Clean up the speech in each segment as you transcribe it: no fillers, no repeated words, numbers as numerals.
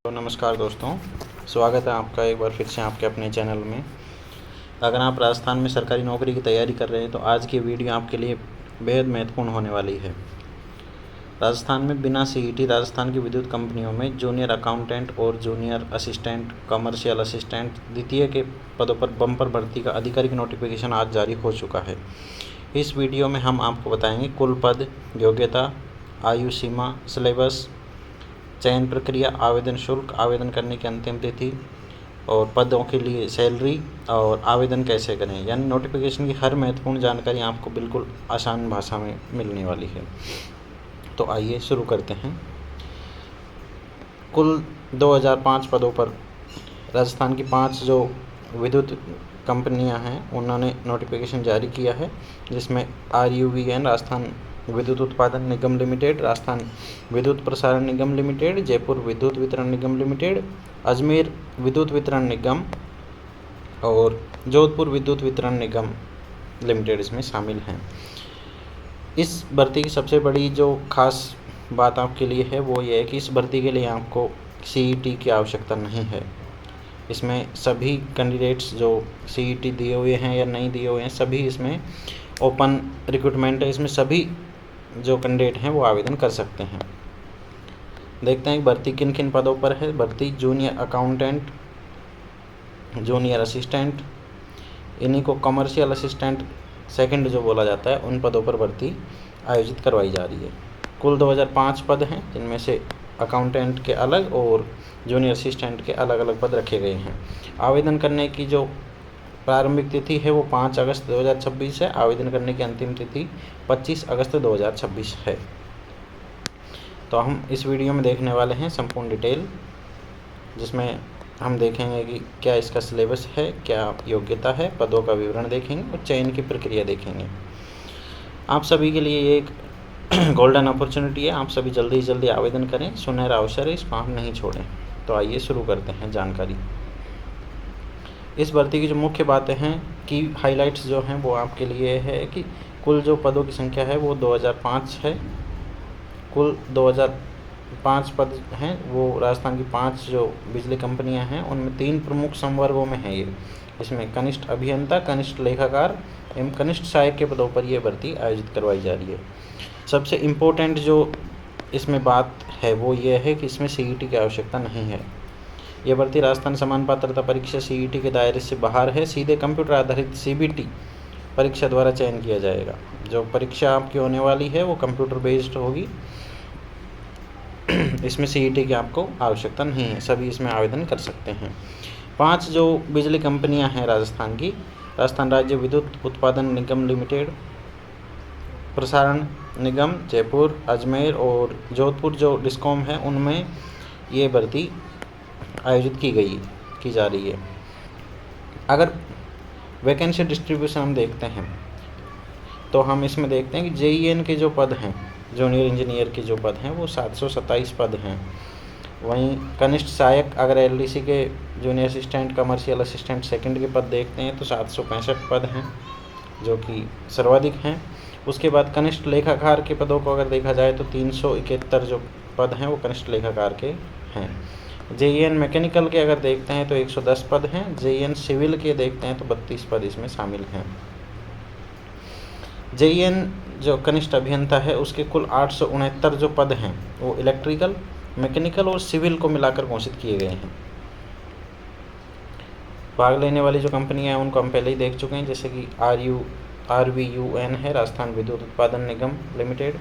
तो नमस्कार दोस्तों, स्वागत है आपका एक बार फिर से आपके अपने चैनल में। अगर आप राजस्थान में सरकारी नौकरी की तैयारी कर रहे हैं तो आज की वीडियो आपके लिए बेहद महत्वपूर्ण होने वाली है। राजस्थान में बिना सीईटी राजस्थान की विद्युत कंपनियों में जूनियर अकाउंटेंट और जूनियर असिस्टेंट, कमर्शियल असिस्टेंट द्वितीय के पदों पर बम्पर भर्ती का आधिकारिक नोटिफिकेशन आज जारी हो चुका है। इस वीडियो में हम आपको बताएंगे कुल पद, योग्यता, आयु सीमा, सिलेबस, चयन प्रक्रिया, आवेदन शुल्क, आवेदन करने की अंतिम तिथि और पदों के लिए सैलरी और आवेदन कैसे करें, यानी नोटिफिकेशन की हर महत्वपूर्ण जानकारी आपको बिल्कुल आसान भाषा में मिलने वाली है। तो आइए शुरू करते हैं। कुल 2005 पदों पर राजस्थान की 5 जो विद्युत कंपनियां हैं उन्होंने नोटिफिकेशन जारी किया है, जिसमें RUVN राजस्थान विद्युत उत्पादन निगम लिमिटेड, राजस्थान विद्युत प्रसारण निगम लिमिटेड, जयपुर विद्युत वितरण निगम लिमिटेड, अजमेर विद्युत वितरण निगम और जोधपुर विद्युत वितरण निगम लिमिटेड इसमें शामिल हैं। इस भर्ती की सबसे बड़ी जो खास बात आपके लिए है वो ये है कि इस भर्ती के लिए आपको CET की आवश्यकता नहीं है। इसमें सभी कैंडिडेट्स जो CET दिए हुए हैं या नहीं दिए हुए हैं, सभी इसमें ओपन रिक्रूटमेंट है। इसमें सभी जो कैंडिडेट हैं वो आवेदन कर सकते हैं। देखते हैं भर्ती किन किन पदों पर है। भर्ती जूनियर अकाउंटेंट, जूनियर असिस्टेंट, इन्हीं को कमर्शियल असिस्टेंट सेकंड जो बोला जाता है, उन पदों पर भर्ती आयोजित करवाई जा रही है। कुल 2005 पद हैं, जिनमें से अकाउंटेंट के अलग और जूनियर असिस्टेंट के अलग अलग पद रखे गए हैं। आवेदन करने की जो प्रारंभिक तिथि है वो 5 अगस्त 2026 है। आवेदन करने की अंतिम तिथि 25 अगस्त 2026 है। तो हम इस वीडियो में देखने वाले हैं संपूर्ण डिटेल, जिसमें हम देखेंगे कि क्या इसका सिलेबस है, क्या योग्यता है, पदों का विवरण देखेंगे और चयन की प्रक्रिया देखेंगे। आप सभी के लिए ये एक गोल्डन अपॉर्चुनिटी है। आप सभी जल्दी से जल्दी आवेदन करें, सुनहरा अवसर है, इसको आप नहीं छोड़ें। तो आइए शुरू करते हैं जानकारी। इस भर्ती की जो मुख्य बातें हैं, की हाइलाइट्स जो हैं वो आपके लिए है कि कुल जो पदों की संख्या है वो 2005 है। कुल 2005 पद हैं। वो राजस्थान की 5 जो बिजली कंपनियां हैं उनमें 3 प्रमुख संवर्गों में है ये। इसमें कनिष्ठ अभियंता, कनिष्ठ लेखाकार एवं कनिष्ठ सहायक के पदों पर यह भर्ती आयोजित करवाई जा रही है। सबसे इम्पोर्टेंट जो इसमें बात है वो ये है कि इसमें CET की आवश्यकता नहीं है। यह भर्ती राजस्थान समान पात्रता परीक्षा CET के दायरे से बाहर है। सीधे कंप्यूटर आधारित CBT परीक्षा द्वारा चयन किया जाएगा। जो परीक्षा आपकी होने वाली है वो कंप्यूटर बेस्ड होगी। इसमें CET की आपको आवश्यकता नहीं है, सभी इसमें आवेदन कर सकते हैं। 5 जो बिजली कंपनियां हैं राजस्थान की, राजस्थान राज्य विद्युत उत्पादन निगम लिमिटेड, प्रसारण निगम जयपुर, अजमेर और जोधपुर जो डिस्कॉम है, उनमें ये भर्ती आयोजित की जा रही है। अगर वैकेंसी डिस्ट्रीब्यूशन हम देखते हैं तो हम इसमें देखते हैं कि JEN के जो पद हैं, जूनियर इंजीनियर के जो पद हैं वो 727 पद हैं। वहीं कनिष्ठ सहायक अगर LDC के junior assistant, commercial assistant second के पद देखते हैं तो 765 पद हैं, जो कि सर्वाधिक हैं। उसके बाद कनिष्ठ लेखाकार के पदों को अगर देखा जाए तो 371 जो पद हैं वो कनिष्ठ लेखाकार के हैं। JEN मैकेनिकल के अगर देखते हैं तो 110 पद हैं। JEN सिविल के देखते हैं तो 32 पद इसमें शामिल हैं। JEN जो कनिष्ठ अभियंता है उसके कुल 869 जो पद हैं वो इलेक्ट्रिकल, मैकेनिकल और सिविल को मिलाकर घोषित किए गए हैं। भाग लेने वाली जो कंपनियां हैं उनको हम पहले ही देख चुके हैं, जैसे कि RVUN है राजस्थान विद्युत उत्पादन निगम लिमिटेड,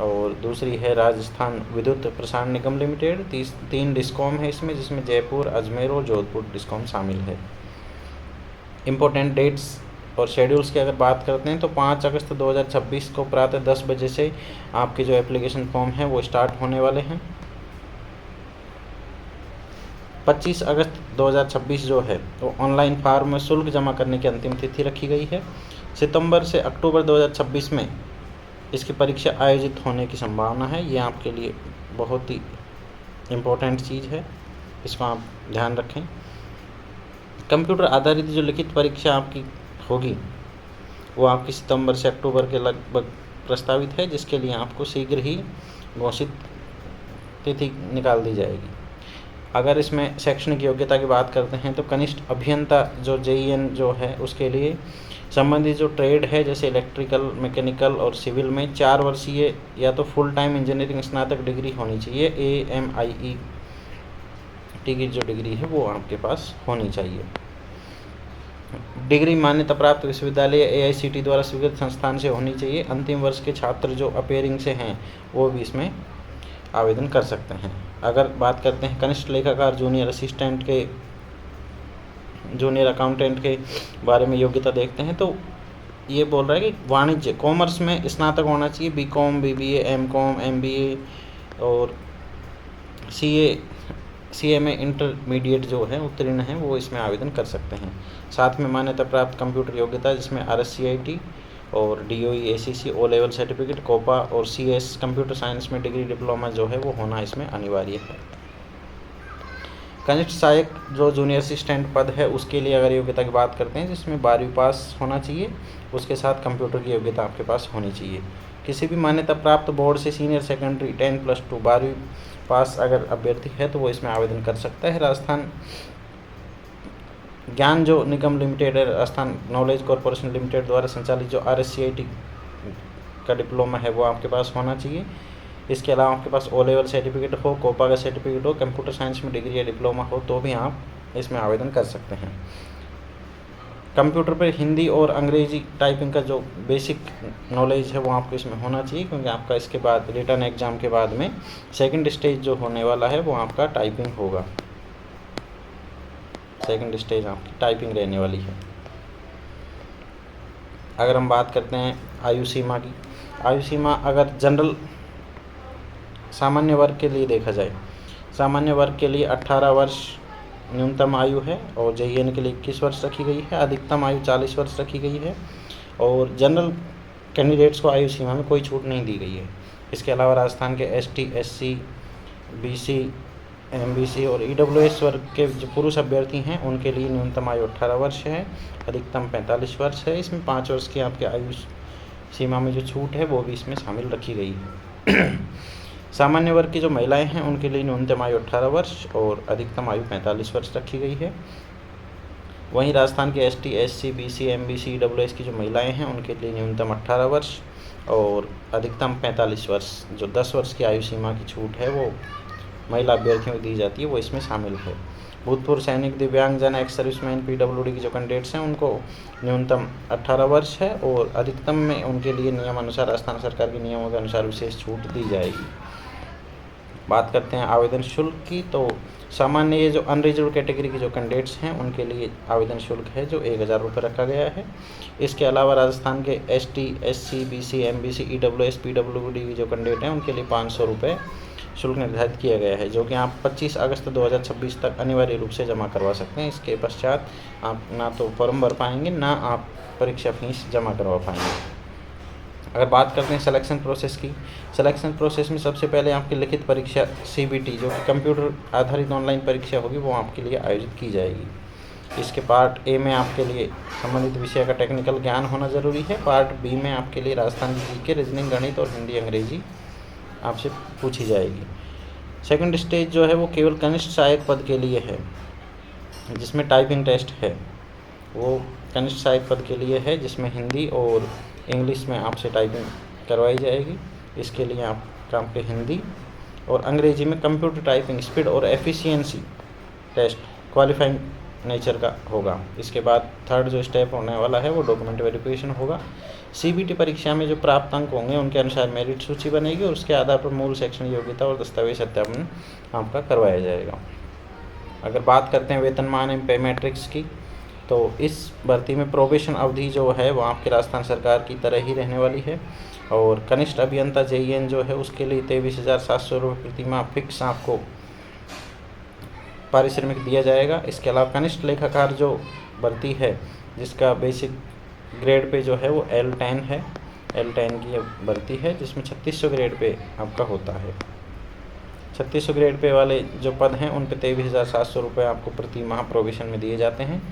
और दूसरी है राजस्थान विद्युत प्रसारण निगम लिमिटेड। 3 डिस्कॉम है इसमें, जिसमें जयपुर, अजमेर और जोधपुर डिस्कॉम शामिल है। इम्पोर्टेंट डेट्स और शेड्यूल्स की अगर बात करते हैं तो 5 अगस्त 2026 को प्रातः 10 बजे से आपके जो एप्लीकेशन फॉर्म है वो स्टार्ट होने वाले हैं। 25 अगस्त 2026 जो है वो ऑनलाइन फॉर्म में शुल्क जमा करने की अंतिम तिथि रखी गई है। सितंबर से अक्टूबर 2026 में इसकी परीक्षा आयोजित होने की संभावना है। ये आपके लिए बहुत ही इम्पोर्टेंट चीज़ है, इसको आप ध्यान रखें। कंप्यूटर आधारित जो लिखित परीक्षा आपकी होगी वो आपकी सितंबर से अक्टूबर के लगभग प्रस्तावित है, जिसके लिए आपको शीघ्र ही घोषित तिथि निकाल दी जाएगी। अगर इसमें शैक्षणिक योग्यता की बात करते हैं तो कनिष्ठ अभियंता जो JEN जो है उसके लिए संबंधित जो ट्रेड है जैसे इलेक्ट्रिकल, मैकेनिकल और सिविल में 4 वर्षीय या तो फुल टाइम इंजीनियरिंग स्नातक डिग्री होनी चाहिए। AMIET की जो डिग्री है वो आपके पास होनी चाहिए। डिग्री मान्यता प्राप्त विश्वविद्यालय AICTE द्वारा स्वीकृत संस्थान से होनी चाहिए। अंतिम वर्ष के छात्र जो अपेयरिंग से हैं वो भी इसमें आवेदन कर सकते हैं। अगर बात करते हैं कनिष्ठ लेखाकार, जूनियर असिस्टेंट के, जूनियर अकाउंटेंट के बारे में योग्यता देखते हैं तो ये बोल रहा है कि वाणिज्य कॉमर्स में स्नातक होना चाहिए। BCom, BBA, MCom, MBA और CA में इंटरमीडिएट जो है उत्तीर्ण है वो इसमें आवेदन कर सकते हैं। साथ में मान्यता प्राप्त कंप्यूटर योग्यता जिसमें RSCIT और DOE, ACC, O level certificate, COPA और CS कंप्यूटर साइंस में डिग्री, डिप्लोमा जो है वो होना इसमें अनिवार्य है। कनिष्ठ सहायक जो जूनियर असिस्टेंट पद है उसके लिए अगर योग्यता की बात करते हैं जिसमें 12वीं पास होना चाहिए, उसके साथ कंप्यूटर की योग्यता आपके पास होनी चाहिए। किसी भी मान्यता प्राप्त बोर्ड से सीनियर सेकेंडरी 10+2 12वीं पास अगर अभ्यर्थी है तो वो इसमें आवेदन कर सकता है। राजस्थान ज्ञान जो निगम लिमिटेड है, राजस्थान नॉलेज कॉरपोरेशन लिमिटेड द्वारा संचालित जो RSCIT का डिप्लोमा है वो आपके पास होना चाहिए। इसके अलावा आपके पास O लेवल सर्टिफिकेट हो, कोपा का सर्टिफिकेट हो, कंप्यूटर साइंस में डिग्री या डिप्लोमा हो तो भी आप इसमें आवेदन कर सकते हैं। कंप्यूटर पर हिंदी और अंग्रेजी टाइपिंग का जो बेसिक नॉलेज है वो आपको इसमें होना चाहिए, क्योंकि आपका इसके बाद रिटर्न एग्ज़ाम के बाद में सेकंड स्टेज जो होने वाला है वो आपका टाइपिंग होगा। सेकंड स्टेज आपकी टाइपिंग रहने वाली है। अगर हम बात करते हैं आयु सीमा की, आयु सीमा अगर जनरल सामान्य वर्ग के लिए देखा जाए, सामान्य वर्ग के लिए 18 वर्ष न्यूनतम आयु है और JEN के लिए 21 वर्ष रखी गई है। अधिकतम आयु 40 वर्ष रखी गई है और जनरल कैंडिडेट्स को आयु सीमा में कोई छूट नहीं दी गई है। इसके अलावा राजस्थान के ST, SC, BC, MBC और EWS वर्ग के जो पुरुष अभ्यर्थी हैं उनके लिए न्यूनतम आयु 18 वर्ष है, अधिकतम 45 वर्ष है। इसमें 5 वर्ष की आपके आयु सीमा में जो छूट है वो भी इसमें शामिल रखी गई है। सामान्य वर्ग की जो महिलाएं हैं उनके लिए न्यूनतम आयु 18 वर्ष और अधिकतम आयु 45 वर्ष रखी गई है। वहीं राजस्थान के ST, SC, BC, MBC, EWS की जो महिलाएं हैं उनके लिए न्यूनतम 18 वर्ष और अधिकतम 45 वर्ष, जो 10 वर्ष की आयु सीमा की छूट है वो महिला अभ्यर्थियों को दी जाती है, वो इसमें शामिल है। भूतपूर्व सैनिक, दिव्यांगजन, एक्स सर्विसमैन, PWD की जो कैंडिडेट्स हैं उनको न्यूनतम 18 वर्ष है और अधिकतम में उनके लिए नियमानुसार राजस्थान सरकार के नियमों के अनुसार विशेष छूट दी जाएगी। बात करते हैं आवेदन शुल्क की, तो सामान्य ये जो अनरिजर्व कैटेगरी की जो कैंडिडेट्स हैं उनके लिए आवेदन शुल्क है जो 1000 रुपये रखा गया है। इसके अलावा राजस्थान के ST, SC, BC, MBC, EWS, PWD की जो कैंडिडेट हैं उनके लिए 500 रुपये शुल्क निर्धारित किया गया है, जो कि आप 25 अगस्त 2026 तक अनिवार्य रूप से जमा करवा सकते हैं। इसके पश्चात आप ना तो फॉर्म भर पाएंगे ना आप परीक्षा फीस जमा करवा पाएंगे। अगर बात करते हैं सिलेक्शन प्रोसेस की, सिलेक्शन प्रोसेस में सबसे पहले आपकी लिखित परीक्षा CBT जो कि कंप्यूटर आधारित ऑनलाइन परीक्षा होगी वो आपके लिए आयोजित की जाएगी। इसके पार्ट A में आपके लिए संबंधित विषय का टेक्निकल ज्ञान होना ज़रूरी है। पार्ट B में आपके लिए राजस्थान की GK, रीजनिंग, गणित और हिंदी अंग्रेजी आपसे पूछी जाएगी। सेकंड स्टेज जो है वो केवल कनिष्ठ सहायक पद के लिए है, जिसमें टाइपिंग टेस्ट है वो कनिष्ठ सहायक पद के लिए है, जिसमें हिंदी और इंग्लिश में आपसे टाइपिंग करवाई जाएगी। इसके लिए आपके हिंदी और अंग्रेजी में कंप्यूटर टाइपिंग स्पीड और एफिशिएंसी टेस्ट क्वालिफाइंग नेचर का होगा। इसके बाद थर्ड जो स्टेप होने वाला है वो डॉक्यूमेंट वेरिफिकेशन होगा। CBT परीक्षा में जो प्राप्त अंक होंगे उनके अनुसार मेरिट सूची बनेगी और उसके आधार पर मूल शैक्षणिक योग्यता और दस्तावेज सत्यापन आपका करवाया जाएगा। अगर बात करते हैं वेतनमान एवं पे मैट्रिक्स की, तो इस भर्ती में प्रोबेशन अवधि जो है वो आपकी राजस्थान सरकार की तरह ही रहने वाली है और कनिष्ठ अभियंता JEN जो है उसके लिए 23,700 रुपये प्रति माह फिक्स आपको पारिश्रमिक दिया जाएगा। इसके अलावा कनिष्ठ लेखाकार जो भर्ती है जिसका बेसिक ग्रेड पे जो है वो L10 है, L10 की भर्ती है जिसमें 3600 ग्रेड पे आपका होता है। 3600 ग्रेड पे वाले जो पद हैं उन पे 23,700 रुपये आपको प्रति माह प्रोविशन में दिए जाते हैं।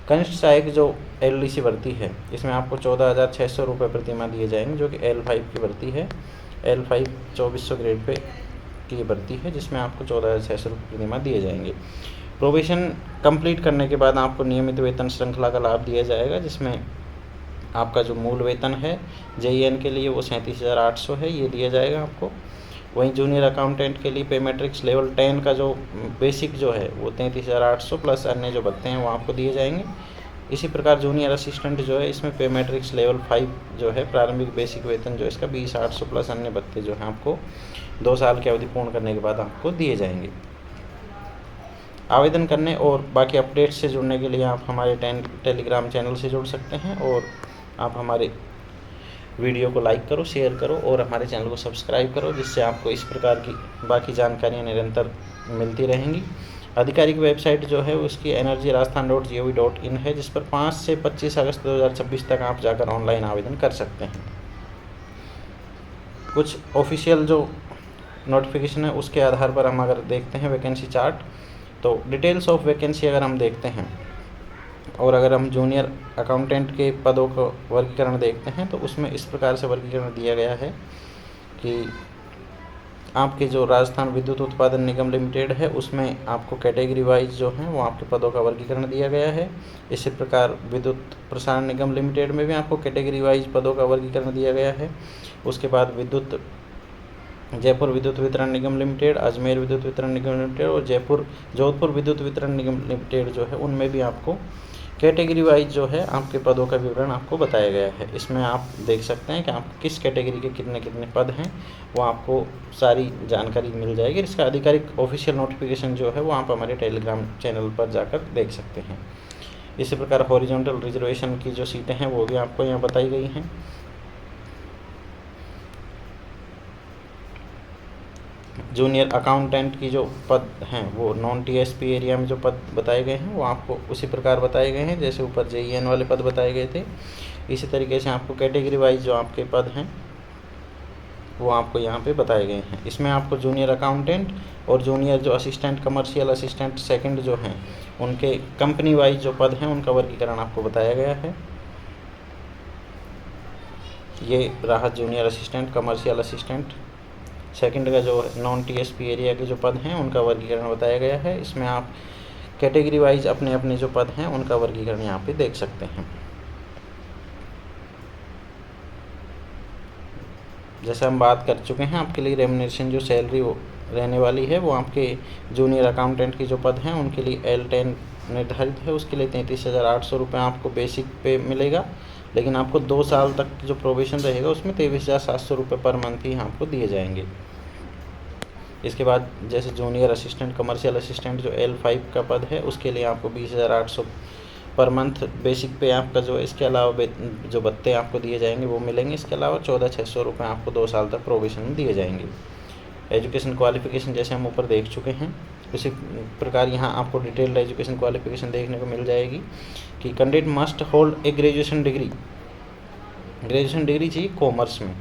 कनिष्ठ सहायक जो LDC भर्ती है इसमें आपको 14,600 रुपये प्रति माह दिए जाएंगे, जो कि L5 की भर्ती है। L5 2400 ग्रेड पे की ये भर्ती है, जिसमें आपको 14,600 रुपये प्रतिमाह दिए जाएंगे। प्रोबेशन कंप्लीट करने के बाद आपको नियमित वेतन श्रृंखला का लाभ दिया जाएगा, जिसमें आपका जो मूल वेतन है JEN के लिए वो 37,800 है, ये दिया जाएगा आपको। वहीं जूनियर अकाउंटेंट के लिए पे मैट्रिक्स लेवल 10 का जो बेसिक जो है वो 33,800 प्लस अन्य जो भत्ते हैं वो आपको दिए जाएंगे। इसी प्रकार जूनियर असिस्टेंट जो है इसमें पे मैट्रिक्स लेवल 5 जो है प्रारंभिक बेसिक वेतन जो है इसका 20,800 प्लस अन्य भत्ते जो हैं आपको 2 साल की अवधि पूर्ण करने के बाद आपको दिए जाएंगे। आवेदन करने और बाकी अपडेट्स से जुड़ने के लिए आप हमारे टेलीग्राम चैनल से जुड़ सकते हैं, और आप हमारे वीडियो को लाइक करो, शेयर करो और हमारे चैनल को सब्सक्राइब करो, जिससे आपको इस प्रकार की बाकी जानकारियाँ निरंतर मिलती रहेंगी। आधिकारिक वेबसाइट जो है उसकी energyrajasthan.gov.in है, जिस पर 5 से 25 अगस्त 2026 तक आप जाकर ऑनलाइन आवेदन कर सकते हैं। कुछ ऑफिशियल जो नोटिफिकेशन है उसके आधार पर हम अगर देखते हैं वैकेंसी चार्ट, तो डिटेल्स ऑफ वैकेंसी अगर हम देखते हैं और अगर हम जूनियर अकाउंटेंट के पदों का वर्गीकरण देखते हैं, तो उसमें इस प्रकार से वर्गीकरण दिया गया है कि आपके जो राजस्थान विद्युत उत्पादन निगम लिमिटेड है उसमें आपको कैटेगरी वाइज जो है वो आपके पदों का वर्गीकरण दिया गया है। इसी प्रकार विद्युत प्रसारण निगम लिमिटेड में भी आपको कैटेगरी वाइज पदों का वर्गीकरण दिया गया है। उसके बाद जयपुर विद्युत वितरण निगम लिमिटेड, अजमेर विद्युत वितरण निगम लिमिटेड और जोधपुर विद्युत वितरण निगम लिमिटेड जो है उनमें भी आपको कैटेगरी वाइज जो है आपके पदों का विवरण आपको बताया गया है। इसमें आप देख सकते हैं कि आप किस कैटेगरी के कितने कितने पद हैं, वो आपको सारी जानकारी मिल जाएगी। इसका आधिकारिक ऑफिशियल नोटिफिकेशन जो है वो आप हमारे टेलीग्राम चैनल पर जाकर देख सकते हैं। इसी प्रकार हॉरिजॉन्टल रिजर्वेशन की जो सीटें हैं वो भी आपको यहाँ बताई गई हैं। जूनियर अकाउंटेंट की जो पद हैं वो नॉन TSP एरिया में जो पद बताए गए हैं वो आपको उसी प्रकार बताए गए हैं जैसे ऊपर JEN वाले पद बताए गए थे। इसी तरीके से आपको कैटेगरी वाइज जो आपके पद हैं वो आपको यहाँ पे बताए गए हैं। इसमें आपको जूनियर अकाउंटेंट और जूनियर जो असिस्टेंट कमर्शियल असिस्टेंट सेकंड जो हैं उनके कंपनी वाइज जो पद हैं उनका वर्गीकरण आपको बताया गया है। ये रहा junior assistant commercial assistant second का जो नॉन TSP एरिया के जो पद हैं उनका वर्गीकरण बताया गया है। इसमें आप कैटेगरी वाइज अपने अपने जो पद हैं उनका वर्गीकरण यहाँ पे देख सकते हैं। जैसे हम बात कर चुके हैं, आपके लिए रेम्युनरेशन जो सैलरी रहने वाली है वो आपके जूनियर अकाउंटेंट के जो पद हैं उनके लिए L10 निर्धारित है, उसके लिए 33,800 रुपये आपको बेसिक पे मिलेगा, लेकिन आपको 2 साल तक जो प्रोबेशन रहेगा उसमें 23,700 रुपये पर मंथ ही आपको दिए जाएंगे। इसके बाद जैसे जूनियर असिस्टेंट कमर्शियल असिस्टेंट जो L5 का पद है उसके लिए आपको 20,800 पर मंथ बेसिक पे आपका जो, इसके अलावा जो भत्ते आपको दिए जाएंगे वो मिलेंगे। इसके अलावा 14,600 रुपये आपको 2 साल तक प्रोबेशन में दिए जाएंगे। एजुकेशन क्वालिफिकेशन जैसे हम ऊपर देख चुके हैं, उसी प्रकार यहाँ आपको डिटेल्ड एजुकेशन क्वालिफिकेशन देखने को मिल जाएगी कि candidate must hold a graduation degree चाहिए कॉमर्स में,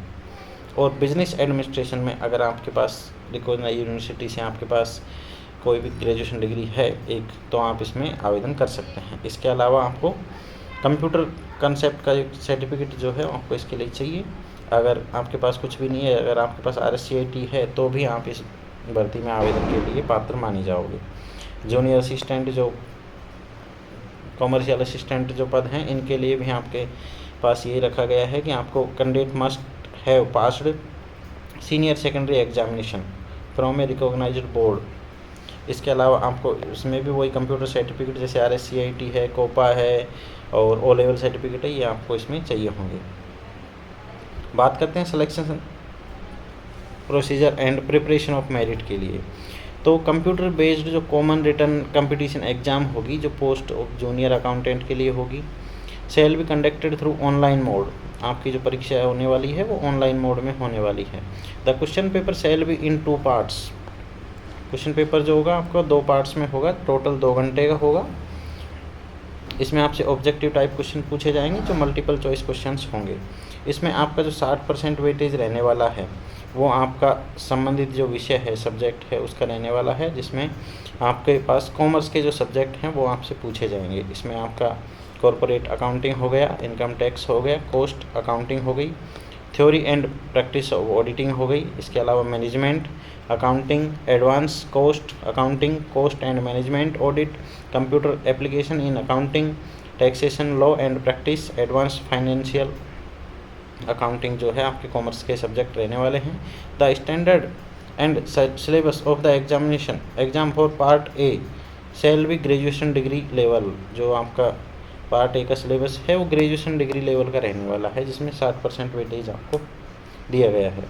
और बिजनेस एडमिनिस्ट्रेशन में अगर आपके पास रिकॉग्नाइज्ड यूनिवर्सिटी से आपके पास कोई भी ग्रेजुएशन डिग्री है एक, तो आप इसमें आवेदन कर सकते हैं। इसके अलावा आपको कंप्यूटर कंसेप्ट का एक सर्टिफिकेट जो है आपको इसके लिए चाहिए। अगर आपके पास कुछ भी नहीं है, अगर आपके पास RSCIT है तो भी आप इस भर्ती में आवेदन के लिए पात्र माने जाओगे। जूनियर असिस्टेंट जो कमर्शियल असिस्टेंट जो पद हैं इनके लिए भी आपके पास ये रखा गया है कि आपको candidate must have passed senior secondary examination from a recognized board. इसके अलावा आपको इसमें भी वही कंप्यूटर सर्टिफिकेट जैसे RSCIT है, कोपा है और O लेवल सर्टिफिकेट है, ये आपको इसमें चाहिए होंगे। बात करते हैं selection procedure and preparation of merit के लिए, तो कंप्यूटर बेस्ड जो कॉमन रिटन कंपटीशन एग्ज़ाम होगी जो पोस्ट ऑफ जूनियर अकाउंटेंट के लिए होगी, shall be conducted through online mode. आपकी जो परीक्षा होने वाली है वो ऑनलाइन मोड में होने वाली है। The question paper shall be in 2 parts. Question paper जो होगा आपका 2 पार्ट्स में होगा, टोटल 2 घंटे का होगा। इसमें आपसे ऑब्जेक्टिव टाइप क्वेश्चन पूछे जाएंगे जो मल्टीपल चॉइस क्वेश्चंस होंगे। इसमें आपका जो 60% वेटेज रहने वाला है वो आपका संबंधित जो विषय है, सब्जेक्ट है, उसका रहने वाला है, जिसमें आपके पास कॉमर्स के जो सब्जेक्ट हैं वो आपसे पूछे जाएंगे। इसमें आपका कॉरपोरेट अकाउंटिंग हो गया, इनकम टैक्स हो गया, कॉस्ट अकाउंटिंग हो गई, theory and practice of auditing हो गई। इसके अलावा management, accounting, advance cost accounting, cost and management audit, computer application in accounting, taxation law and practice, advance financial accounting जो है आपके कॉमर्स के सब्जेक्ट रहने वाले हैं। The standard and syllabus of the examination exam for part A shall be graduation degree level. जो आपका part A का सिलेबस है वो ग्रेजुएशन डिग्री लेवल का रहने वाला है, जिसमें 60% वेटेज आपको दिया गया है।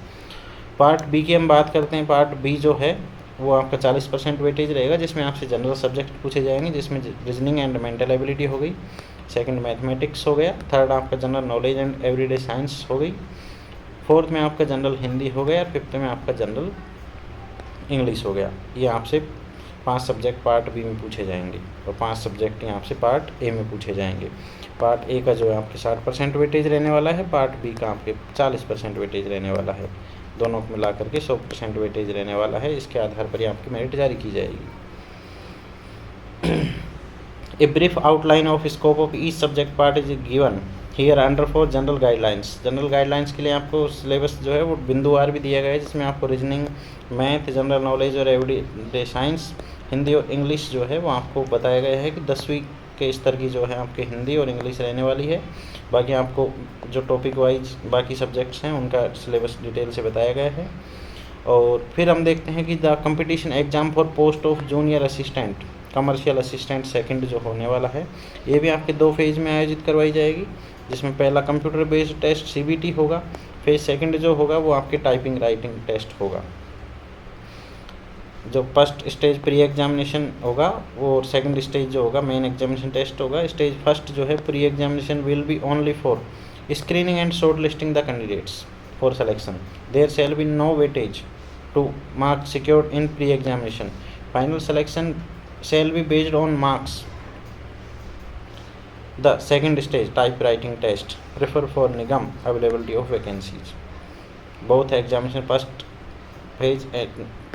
पार्ट बी की हम बात करते हैं। पार्ट बी जो है वो आपका 40% वेटेज रहेगा, जिसमें आपसे जनरल सब्जेक्ट पूछे जाएंगे, जिसमें रीजनिंग एंड मेंटल एबिलिटी हो गई, सेकंड मैथमेटिक्स हो गया, थर्ड आपका general knowledge and everyday science हो गई, फोर्थ में आपका जनरल हिंदी हो गया, फिफ्थ में आपका जनरल इंग्लिश हो गया। ये आपसे 5 सब्जेक्ट पार्ट बी में पूछे जाएंगे और 5 सब्जेक्ट यहाँ से पार्ट ए में पूछे जाएंगे। पार्ट ए का जो है आपके 60% वेटेज रहने वाला है, पार्ट बी का आपके 40% वेटेज रहने वाला है, दोनों को मिला करके 100% वेटेज रहने वाला है। इसके आधार पर ही आपकी मेरिट जारी की जाएगी। A brief outline of scope of each subject part is given here under for general guidelines. General guidelines के लिए आपको सिलेबस जो है वो बिंदुवार भी दिया गया है, जिसमें आपको रीजनिंग, मैथ, जनरल नॉलेज और एवरीडे साइंस, हिंदी और इंग्लिश जो है वो आपको बताया गया है कि 10वीं के स्तर की जो है आपके हिंदी और इंग्लिश रहने वाली है। बाकी आपको जो टॉपिक वाइज बाकी सब्जेक्ट्स हैं उनका सिलेबस डिटेल से बताया गया है। और फिर हम देखते हैं कि the competition exam for post of junior assistant commercial assistant second जो होने वाला है, ये भी आपके 2 फेज़ में आयोजित करवाई जाएगी, जिसमें पहला कंप्यूटर बेस्ड टेस्ट सीबीटी होगा, फेज सेकंड जो होगा वो आपके टाइपिंग राइटिंग टेस्ट होगा। जो फर्स्ट स्टेज प्री एग्जामिनेशन होगा और सेकंड स्टेज जो होगा मेन एग्जामिनेशन टेस्ट होगा। स्टेज फर्स्ट जो है pre examination will be only for screening and short listing the candidates for selection. There shall be no weightage to marks secured in pre examination. Final selection shall be based on marks. The second stage typewriting test prefer for nigam availability of vacancies. Both examination first phase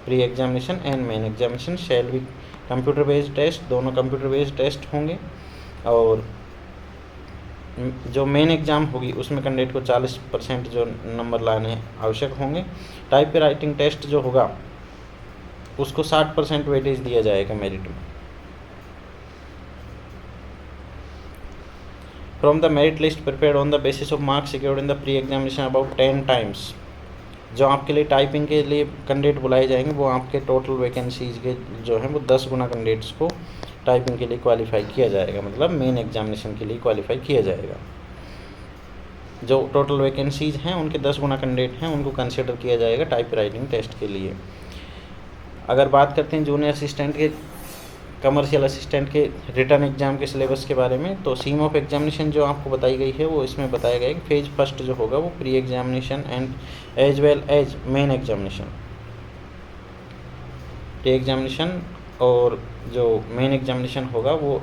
pre-examination and main examination shall be computer based test। दोनों computer based test होंगे और जो main exam होगी उसमें candidate को 40% जो number लाने आवश्यक होंगे। टाइप राइटिंग टेस्ट जो होगा उसको 60% वेटेज दिया जाएगा मेरिट में। From the merit list prepared on the basis of marks secured in the pre examination about 10 times. जो आपके लिए टाइपिंग के लिए कैंडिडेट बुलाए जाएंगे वो आपके टोटल वैकेंसीज के जो हैं वो 10 गुना कैंडिडेट्स को टाइपिंग के लिए क्वालिफाई किया जाएगा, मतलब मेन एग्जामिनेशन के लिए क्वालिफाई किया जाएगा। जो टोटल वैकेंसीज हैं उनके 10 गुना कैंडिडेट हैं उनको कंसिडर किया जाएगा टाइप राइटिंग टेस्ट के लिए। अगर बात करते हैं जूनियर असिस्टेंट के कमर्शियल असिस्टेंट के रिटर्न एग्जाम के सिलेबस के बारे में, तो सीम ऑफ एग्जामिनेशन जो आपको बताई गई है वो इसमें बताया गया है कि फेज फर्स्ट जो होगा वो pre examination and as well as main examination. Pre examination और जो मेन एग्जामिनेशन होगा वो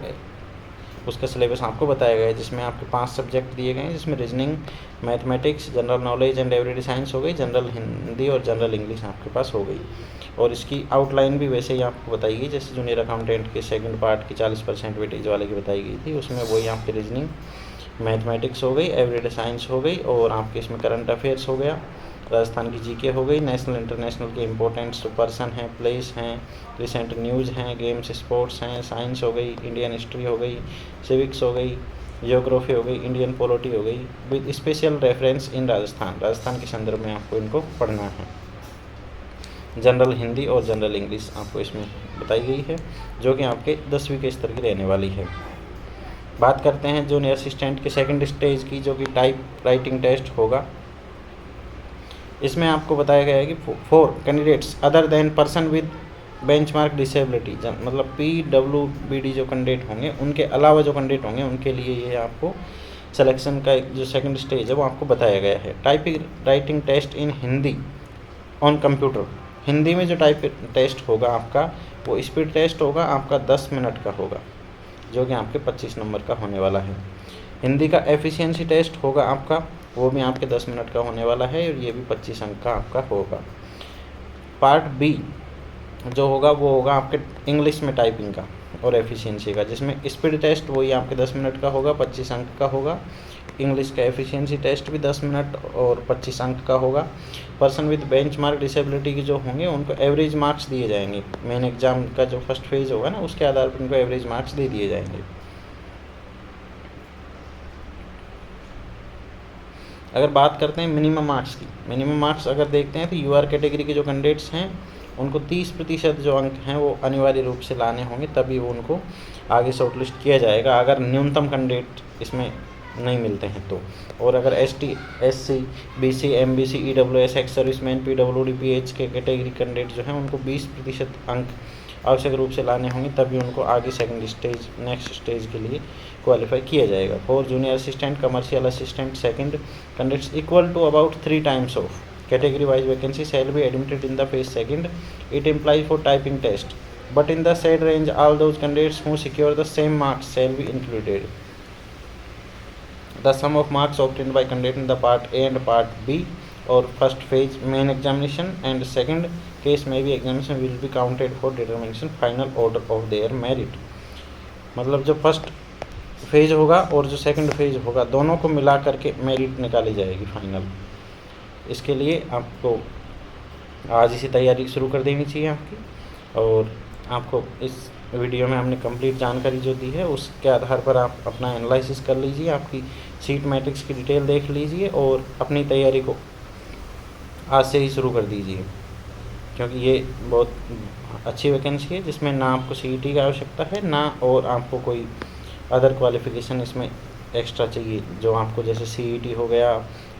उसका सिलेबस आपको बताया गया है, जिसमें आपके 5 सब्जेक्ट दिए गए हैं, जिसमें reasoning, mathematics, general knowledge and everyday science हो गई, जनरल हिंदी और जनरल इंग्लिश आपके पास हो गई। और इसकी आउटलाइन भी वैसे ही आपको बताई गई जैसे जूनियर अकाउंटेंट के सेकंड पार्ट की 40% वेटेज वाले की बताई गई थी। उसमें वही आपकी रीजनिंग, मैथमेटिक्स हो गई, एवरीडे साइंस हो गई और आपके इसमें करंट अफेयर्स हो गया, राजस्थान की जीके हो गई, नेशनल इंटरनेशनल के इंपॉर्टेंट पर्सन हैं, प्लेस हैं, रिसेंट न्यूज़ हैं, गेम्स स्पोर्ट्स हैं, साइंस हो गई, इंडियन हिस्ट्री हो गई, सिविक्स हो गई, जियोग्राफी हो गई, इंडियन पॉलिटी हो गई, with special reference in Rajasthan के संदर्भ में आपको इनको पढ़ना है। जनरल हिंदी और जनरल इंग्लिश आपको इसमें बताई गई है, जो कि आपके 10वीं के स्तर की रहने वाली है। बात करते हैं जूनियर असिस्टेंट के सेकंड स्टेज की, जो कि टाइप राइटिंग टेस्ट होगा। इसमें आपको बताया गया है कि 4 candidates other than person with benchmark disability, मतलब PWBD जो कैंडिडेट होंगे उनके अलावा जो कैंडिडेट होंगे उनके लिए ये आपको सिलेक्शन का जो सेकंड स्टेज है वो आपको बताया गया है। Typing writing test in Hindi on computer. Hindi में जो टाइप टेस्ट होगा आपका वो स्पीड टेस्ट होगा, आपका 10 मिनट का होगा, जो कि आपके 25 नंबर का होने वाला है। हिंदी का एफिशिएंसी टेस्ट होगा आपका, वो भी आपके 10 मिनट का होने वाला है और ये भी 25 अंक का आपका होगा। पार्ट बी जो होगा वो होगा आपके इंग्लिश में टाइपिंग का और एफिशिएंसी का, जिसमें स्पीड टेस्ट वही आपके 10 मिनट का होगा, 25 अंक का होगा। इंग्लिश का एफिशिएंसी टेस्ट भी 10 मिनट और 25 अंक का होगा। पर्सन विद बेंचमार्क डिसेबिलिटी के जो होंगे उनको एवरेज मार्क्स दिए जाएंगे। मेन एग्जाम का जो फर्स्ट फेज होगा ना, उसके आधार पर उनको एवरेज मार्क्स दे दिए जाएंगे। अगर बात करते हैं मिनिमम मार्क्स की, मिनिमम मार्क्स अगर देखते हैं तो यूआर कैटेगरी के जो कैंडिडेट्स हैं उनको 30% जो अंक हैं वो अनिवार्य रूप से लाने होंगे, तभी वो उनको आगे शॉर्टलिस्ट किया जाएगा, अगर न्यूनतम कैंडिडेट इसमें नहीं मिलते हैं तो। और अगर ST, SC, BC, MBC, EWS, ex serviceman, PWD, pH के कैटेगरी कैंडिडेट जो हैं उनको 20% अंक आवश्यक रूप से लाने होंगे, तभी उनको आगे सेकंड स्टेज, नेक्स्ट स्टेज के लिए क्वालिफाई किया जाएगा। For junior assistant, commercial assistant, second candidates equal to about 3 times of category wise vacancy shall be admitted in the phase second. It implies for typing test, but in the said range all those candidates who secure the same marks shall be included. The sum of marks obtained by candidate in the part A and part B or first phase main examination and second case may be examination will be counted for determination final order of their merit. मतलब जो first phase होगा और जो second phase होगा दोनों को मिला करके मेरिट निकाली जाएगी फाइनल। इसके लिए आपको आज ही से तैयारी शुरू कर देनी चाहिए आपकी। और आपको इस वीडियो में हमने कंप्लीट जानकारी जो दी है उसके आधार पर आप अपना एनालिसिस कर लीजिए, आपकी सीट मैट्रिक्स की डिटेल देख लीजिए और अपनी तैयारी को आज से ही शुरू कर दीजिए, क्योंकि ये बहुत अच्छी वैकेंसी है जिसमें ना आपको सीईटी की आवश्यकता है ना और आपको कोई अदर क्वालिफ़िकेशन इसमें एक्स्ट्रा चाहिए, जो आपको जैसे सीईटी हो गया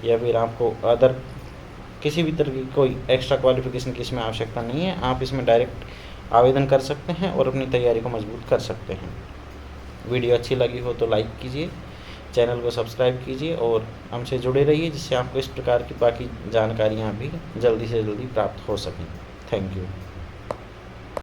या फिर आपको अदर किसी भी तरह की कोई एक्स्ट्रा क्वालिफ़िकेशन की इसमें आवश्यकता नहीं है। आप इसमें डायरेक्ट आवेदन कर सकते हैं और अपनी तैयारी को मजबूत कर सकते हैं। वीडियो अच्छी लगी हो तो लाइक कीजिए, चैनल को सब्सक्राइब कीजिए और हमसे जुड़े रहिए, जिससे आपको इस प्रकार की बाकी जानकारियाँ भी जल्दी से जल्दी प्राप्त हो सकें। Thank you.